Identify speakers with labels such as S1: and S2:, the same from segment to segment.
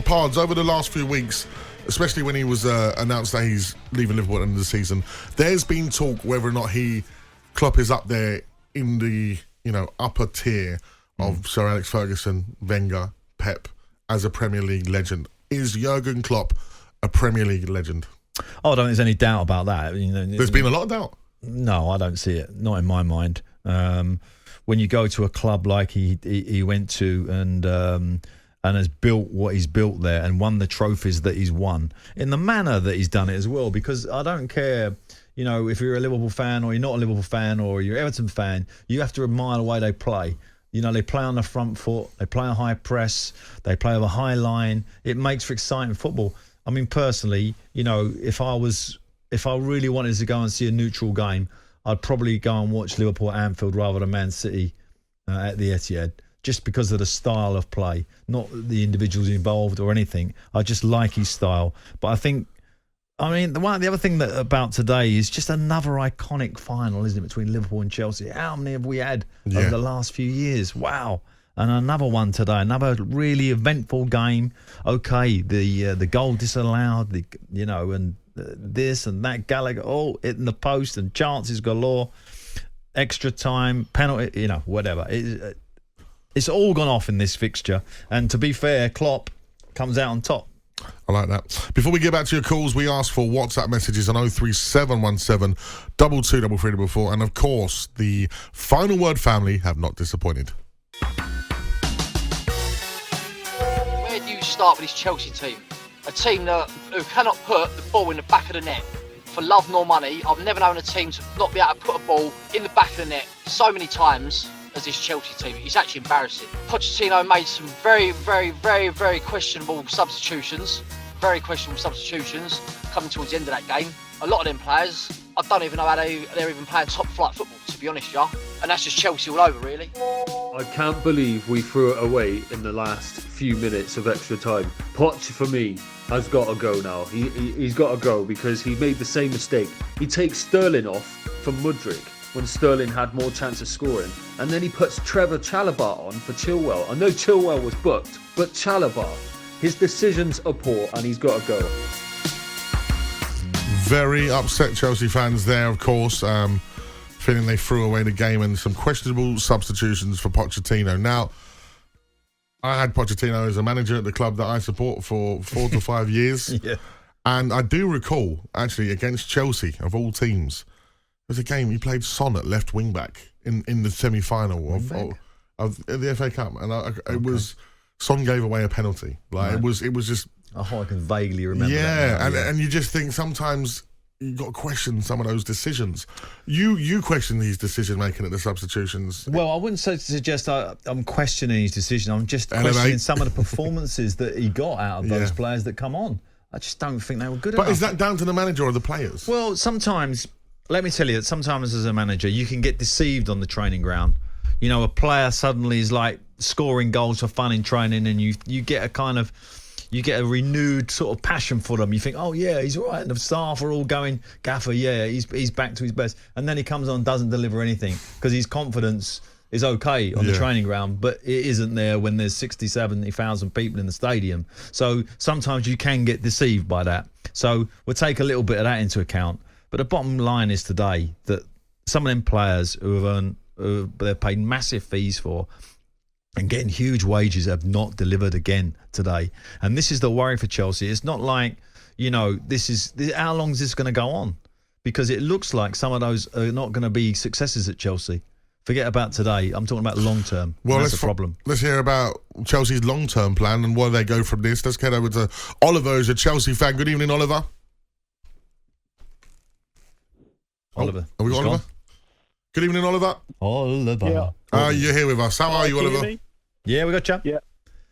S1: Pards, over the last few weeks, especially when he was announced that he's leaving Liverpool at the end of the season, there's been talk whether or not Klopp is up there in the upper tier of Sir Alex Ferguson, Wenger, Pep as a Premier League legend. Is Jurgen Klopp a Premier League legend?
S2: Oh, I don't think there's any doubt about that.
S1: There's been a lot of doubt.
S2: No, I don't see it. Not in my mind. When you go to a club like he went to and has built what he's built there and won the trophies that he's won in the manner that he's done it as well, because I don't care, if you're a Liverpool fan or you're not a Liverpool fan or you're an Everton fan, you have to admire the way they play. They play on the front foot, they play a high press, they play over a high line. It makes for exciting football. I mean, personally, if I really wanted to go and see a neutral game, I'd probably go and watch Liverpool at Anfield rather than Man City at the Etihad, just because of the style of play, not the individuals involved or anything. I just like his style. But the other thing about today is just another iconic final, isn't it, between Liverpool and Chelsea? How many have we had over the last few years? Wow. And another one today, another really eventful game. Okay, the goal disallowed, and this and that, Gallagher, all hitting the post and chances galore, extra time, penalty, whatever. It's all gone off in this fixture. And to be fair, Klopp comes out on top.
S1: I like that. Before we get back to your calls, we ask for WhatsApp messages on 03717 223344. And of course, the Final Word family have not disappointed.
S3: Where do you start with this Chelsea team? A team who cannot put the ball in the back of the net for love nor money. I've never known a team to not be able to put a ball in the back of the net so many times as this Chelsea team. It's actually embarrassing. Pochettino made some very, very, very, very questionable substitutions. Very questionable substitutions coming towards the end of that game. A lot of them players, I don't even know how they're even playing top flight football, to be honest, yeah. And that's just Chelsea all over, really.
S4: I can't believe we threw it away in the last few minutes of extra time. Poch, for me, has got to go now. He's got to go because he made the same mistake. He takes Sterling off for Mudryk when Sterling had more chance of scoring, and then he puts Trevor Chalobah on for Chilwell. I know Chilwell was booked, but Chalobah, his decisions are poor and he's got to go.
S1: Very upset Chelsea fans there, of course, feeling they threw away the game and some questionable substitutions for Pochettino. Now, I had Pochettino as a manager at the club that I support for 4 to 5 years.
S2: Yeah.
S1: And I do recall, actually, against Chelsea, of all teams, there was a game he played Son at left wing-back in the semi-final of the FA Cup. And it was, Son gave away a penalty. It was just...
S2: I can vaguely remember that.
S1: And you just think sometimes you've got to question some of those decisions. You question his decision-making at the substitutions.
S2: Well, I wouldn't suggest I'm questioning his decision. I'm just questioning some of the performances that he got out of those players that come on. I just don't think they were good enough.
S1: But is that down to the manager or the players?
S2: Well, sometimes, let me tell you, sometimes as a manager, you can get deceived on the training ground. A player suddenly is like scoring goals for fun in training, and you get a kind of... You get a renewed sort of passion for them. You think, oh, yeah, he's all right. And the staff are all going, Gaffer, yeah, he's back to his best. And then he comes on and doesn't deliver anything because his confidence is okay on the training ground, but it isn't there when there's 60, 70,000 people in the stadium. So sometimes you can get deceived by that. So we'll take a little bit of that into account. But the bottom line is today that some of them players they're paid massive fees for and getting huge wages have not delivered again today. And this is the worry for Chelsea. It's not like, how long is this going to go on? Because it looks like some of those are not going to be successes at Chelsea. Forget about today. I'm talking about long term. Well, that's the problem.
S1: Let's hear about Chelsea's long-term plan and where they go from this. Let's get over to Oliver, who's a Chelsea fan. Good evening, Oliver.
S2: Oliver.
S1: Have we got Oliver? Good evening, Oliver.
S2: Oliver.
S1: Yeah. You're here with us. How are you, Oliver?
S2: Yeah, we got you.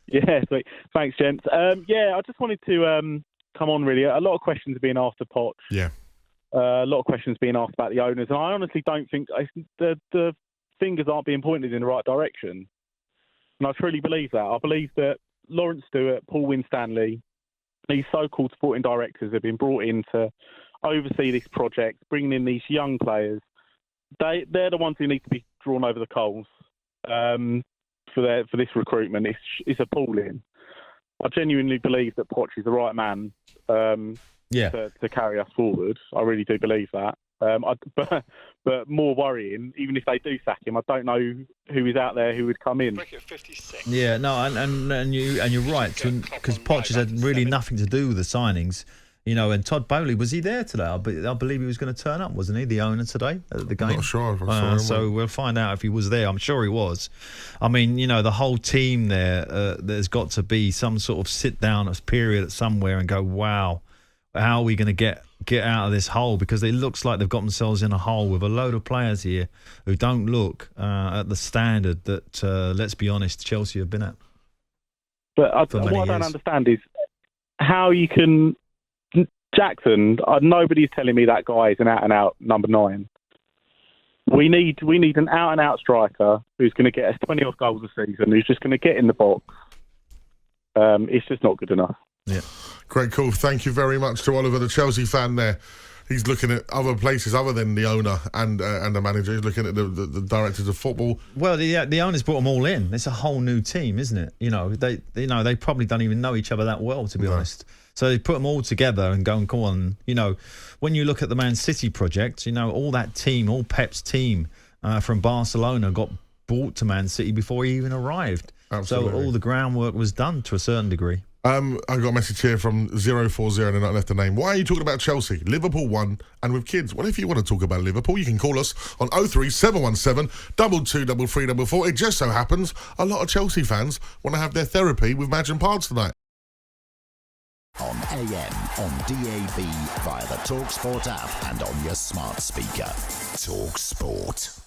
S5: Yeah, sweet. Thanks, gents. I just wanted to come on, really. A lot of questions are being asked of Poch.
S1: Yeah.
S5: A lot of questions being asked about the owners, and I honestly don't think the fingers aren't being pointed in the right direction. And I truly believe that. I believe that Lawrence Stewart, Paul Winstanley, these so-called sporting directors have been brought in to oversee this project, bringing in these young players. They're the ones who need to be drawn over the coals for this recruitment. It's appalling. I genuinely believe that Poch is the right man to carry us forward. I really do believe that. But more worrying, even if they do sack him, I don't know who is out there who would come in.
S2: Yeah, no, and you're right, because Poch has had really nothing to do with the signings. And Todd Bowley, was he there today? I believe he was going to turn up, wasn't he? The owner today at the game.
S1: I'm not sure if I saw him.
S2: So we'll find out if he was there. I'm sure he was. I mean, the whole team there, there's got to be some sort of sit-down period somewhere and go, wow, how are we going to get out of this hole? Because it looks like they've got themselves in a hole with a load of players here who don't look at the standard that, let's be honest, Chelsea have been at.
S5: But what I don't understand is how you can... Jackson, nobody's telling me that guy is an out-and-out number 9. We need an out-and-out striker who's going to get us 20-odd goals a season, who's just going to get in the box. It's just not good enough.
S1: Yeah. Great call. Thank you very much to Oliver, the Chelsea fan there. He's looking at other places other than the owner and the manager. He's looking at the directors of football.
S2: Well, the owners brought them all in. It's a whole new team, isn't it? They probably don't even know each other that well, to be honest. So they put them all together and go and come on. When you look at the Man City project, all that team, all Pep's team from Barcelona got brought to Man City before he even arrived.
S1: Absolutely.
S2: So all the groundwork was done to a certain degree.
S1: I got a message here from 040 and they're not left the name. Why are you talking about Chelsea? Liverpool won, and with kids. Well, if you want to talk about Liverpool, you can call us on 03717 223344. It just so happens a lot of Chelsea fans want to have their therapy with Madge and Pards tonight.
S6: On AM, on DAB, via the talkSPORT app and on your smart speaker. talkSPORT.